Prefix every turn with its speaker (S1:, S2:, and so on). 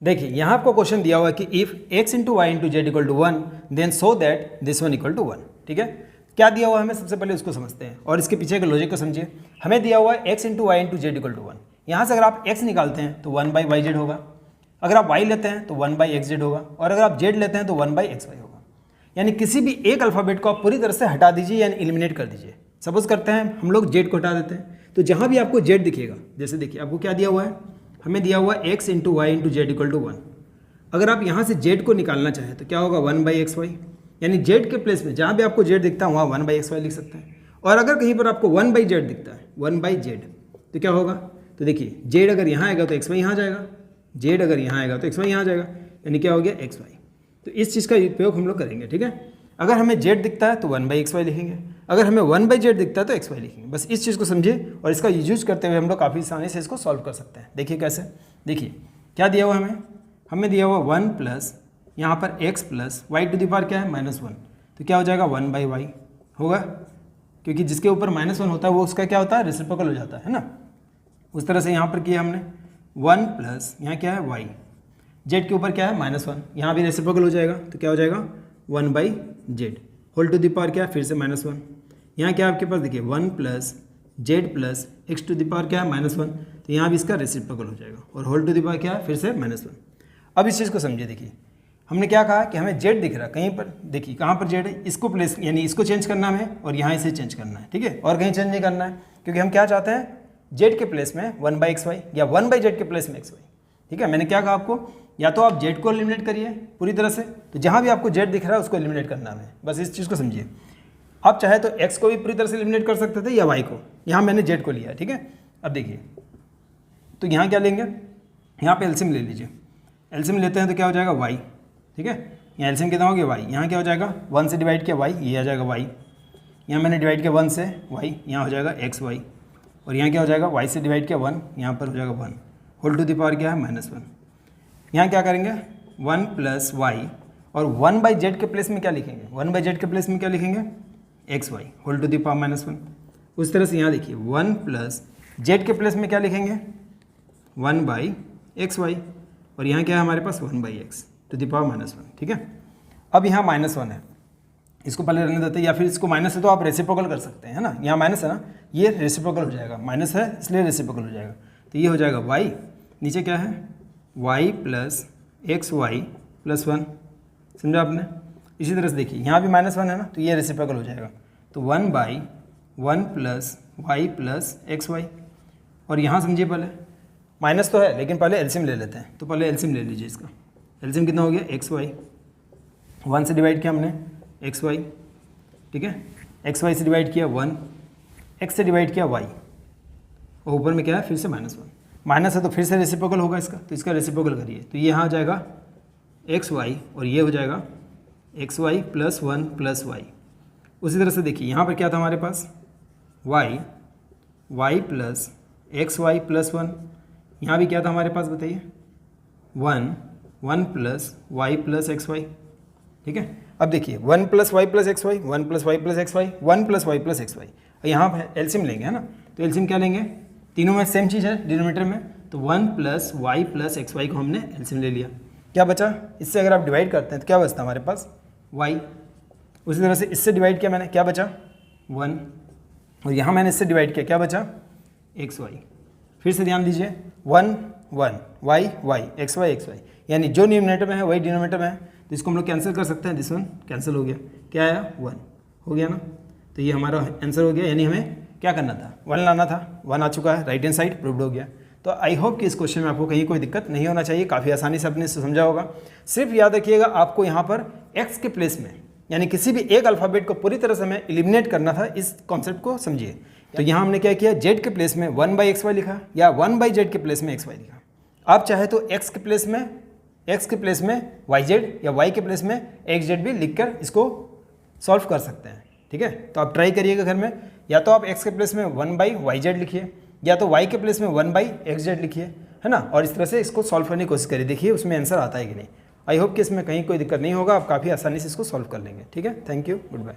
S1: देखिए यहाँ आपको क्वेश्चन दिया हुआ है कि if x into Y into Z equal to 1 then so that this one equal to 1। ठीक है, क्या दिया हुआ है हमें सबसे पहले उसको समझते हैं और इसके पीछे के लॉजिक को समझिए। हमें दिया हुआ है x into Y into Z equal to 1। यहाँ से अगर आप x निकालते हैं तो 1 बाई वाई जेड होगा, अगर आप y लेते हैं तो 1 बाई एक्स जेड होगा, और अगर आप z लेते हैं तो 1 बाई एक्स वाई होगा। यानी किसी भी एक अल्फ़ाबेट को आप पूरी तरह से हटा दीजिए यानी एलिमिनेट कर दीजिए। सपोज करते हैं हम लोग z को हटा देते हैं, तो जहाँ भी आपको z दिखेगा, जैसे देखिए आपको क्या दिया हुआ है, हमें दिया हुआ है x into Y into Z equal to 1। अगर आप यहाँ से z को निकालना चाहें तो क्या होगा 1 बाई एक्स वाई, यानी z के प्लेस में जहाँ भी आपको z दिखता है वहाँ 1 बाई एक्स वाई लिख सकते हैं। और अगर कहीं पर आपको 1 बाई जेड दिखता है 1 बाई जेड तो क्या होगा, तो देखिए z अगर यहाँ आएगा तो एक्स वाई यहाँ जाएगा, z अगर यहाँ आएगा तो एक्स वाई यहाँ जाएगा, यानी क्या हो गया एक्स वाई। तो इस चीज़ का उपयोग हम लोग करेंगे। ठीक है, अगर हमें z दिखता है तो 1 बाई एक्स वाई लिखेंगे, अगर हमें 1 बाई जेड दिखता है तो एक्स वाई लिखेंगे। बस इस चीज़ को समझिए और इसका यूज करते हुए हम लोग काफ़ी आसानी से इसको सॉल्व कर सकते हैं। देखिए कैसे, देखिए क्या दिया हुआ हमें दिया हुआ 1 प्लस यहाँ पर x plus Y to the power क्या है -1, तो क्या हो जाएगा 1 बाई वाई होगा, क्योंकि जिसके ऊपर -1 होता है वो उसका क्या होता है रेसिप्रोकल हो जाता है ना। उस तरह से यहाँ पर किया हमने 1 प्लस यहाँ क्या है y, z के ऊपर क्या है -1, यहाँ भी रेसिप्रोकल हो जाएगा तो क्या हो जाएगा 1 by Z whole to the power क्या है फिर से -1। यहाँ क्या आपके पास देखिए 1 plus Z plus X to the power क्या है -1, तो यहाँ भी इसका रेसिप्रोकल हो जाएगा और होल टू द पावर क्या है फिर से -1। अब इस चीज़ को समझिए, देखिए हमने क्या कहा कि हमें जेड दिख रहा है कहीं पर, देखिए कहाँ पर जेड है, इसको प्लेस यानी इसको चेंज करना है और यहाँ इसे चेंज करना है। ठीक है, और कहीं चेंज नहीं करना है, क्योंकि हम क्या चाहते हैं जेड के प्लेस में 1 बाई एक्स वाई या 1 बाई जेड के प्लेस में एक्स वाई। ठीक है, मैंने क्या कहा आपको, या तो आप जेड को एलिमिनेट करिए पूरी तरह से, तो जहाँ भी आपको जेड दिख रहा है उसको एलिमिनेट करना है। बस इस चीज़ को समझिए। आप चाहे तो एक्स को भी पूरी तरह से एलिमिनेट कर सकते थे या वाई को, यहाँ मैंने जेड को लिया है। ठीक है, अब देखिए तो यहाँ क्या लेंगे, यहाँ पे एलसीएम ले लीजिए, एलसीएम लेते हैं तो क्या हो जाएगा y। ठीक है, यहाँ एलसीएम कितना हो गया y, यहाँ क्या हो जाएगा 1 से डिवाइड किया y, ये आ जाएगा y, यहाँ मैंने डिवाइड किया 1 से y, यहाँ हो जाएगा एक्स वाई, और यहाँ क्या हो जाएगा y से डिवाइड किया 1, यहाँ पर हो जाएगा 1 होल टू द पावर क्या है -1। यहाँ क्या करेंगे 1 प्लस वाई और 1 बाई जेड के प्लेस में क्या लिखेंगे, 1 बाई जेड के प्लेस में क्या लिखेंगे X Y whole to the power -1। उस तरह से यहाँ देखिए 1 प्लस जेड के प्लेस में क्या लिखेंगे 1 बाई एक्स वाई, और यहाँ क्या है हमारे पास 1 by X to the power -1। ठीक है, अब यहाँ -1 है, इसको पहले रहने देते हैं, या फिर इसको माइनस है तो आप रेसिप्रोकल कर सकते हैं, है ना। यहाँ माइनस है ना, ये रेसिप्रोकल हो जाएगा, माइनस है इसलिए रेसिप्रोकल हो जाएगा, तो ये हो जाएगा y, नीचे क्या है y plus X Y plus 1, समझा आपने। इसी तरह से देखिए यहाँ भी -1 है ना, तो ये रेसिप्रोकल हो जाएगा, तो 1 by 1 plus Y plus X Y. और यहाँ समझिए पहले माइनस तो है लेकिन पहले एलसीएम ले लेते हैं, तो पहले एलसीएम ले लीजिए। इसका एलसीएम कितना हो गया एक्स वाई, 1 से डिवाइड किया हमने एक्स वाई। ठीक है, एक्स वाई से डिवाइड किया 1, एक्स से डिवाइड किया वाई, और ऊपर में क्या है फिर से -1, माइनस है तो फिर से रेसिप्रोकल होगा इसका, तो इसका रेसिप्रोकल करिए, तो ये यहाँ आ जाएगा एक्स वाई और ये हो जाएगा X Y plus 1 plus Y. उसी तरह से देखिए यहाँ पर क्या था हमारे पास Y plus X Y plus 1, यहाँ भी क्या था हमारे पास बताइए 1 plus Y plus X Y. ठीक है, अब देखिए 1 plus Y plus X Y, 1 plus Y plus X Y, 1 plus Y plus X Y, यहाँ पर एलसीएम लेंगे है ना, तो एलसीएम क्या लेंगे, तीनों में सेम चीज़ है डिनोमिनेटर में, तो 1 plus Y plus X Y को हमने एलसीएम ले लिया। क्या बचा, इससे अगर आप डिवाइड करते हैं तो क्या बचता है हमारे पास y। उसी तरह से इससे डिवाइड किया मैंने, क्या बचा 1, और यहाँ मैंने इससे डिवाइड किया, क्या बचा एक्स वाई। फिर से ध्यान दीजिए 1 1 वाई वाई एक्स वाई, यानी जो न्यूमरेटर में है वही डिनोमिनेटर में है, तो इसको हम लोग कैंसिल कर सकते हैं, दिस वन कैंसिल हो गया, क्या आया 1 हो गया ना, तो ये हमारा आंसर हो गया। यानी हमें क्या करना था 1 लाना था, 1 आ चुका है, राइट हैंड साइड प्रूव्ड हो गया। तो आई होप कि इस क्वेश्चन में आपको कहीं कोई दिक्कत नहीं होना चाहिए, काफ़ी आसानी से आपने समझा होगा। सिर्फ याद रखिएगा आपको यहाँ पर x के प्लेस में यानी किसी भी एक अल्फ़ाबेट को पूरी तरह से हमें एलिमिनेट करना था, इस कॉन्सेप्ट को समझिए। तो यहाँ हमने क्या किया, z के प्लेस में 1 बाई एक्स वाई लिखा या 1 बाई जेड के प्लेस में एक्स वाई लिखा। आप चाहे तो x के प्लेस में वाई जेड या y के प्लेस में एक्स जेड भी लिखकर इसको सॉल्व कर सकते हैं। ठीक है, तो आप ट्राई करिएगा घर में, या तो आप x के प्लेस में 1 बाई वाई जेड लिखिए, या तो y के प्लेस में 1 बाई एक्स जेड लिखिए, है ना, और इस तरह से इसको सॉल्व करने की कोशिश करिए, देखिए उसमें आंसर आता है कि नहीं। आई होप कि इसमें कहीं कोई दिक्कत नहीं होगा, आप काफ़ी आसानी से इसको सॉल्व कर लेंगे। ठीक है, थैंक यू, गुड बाय।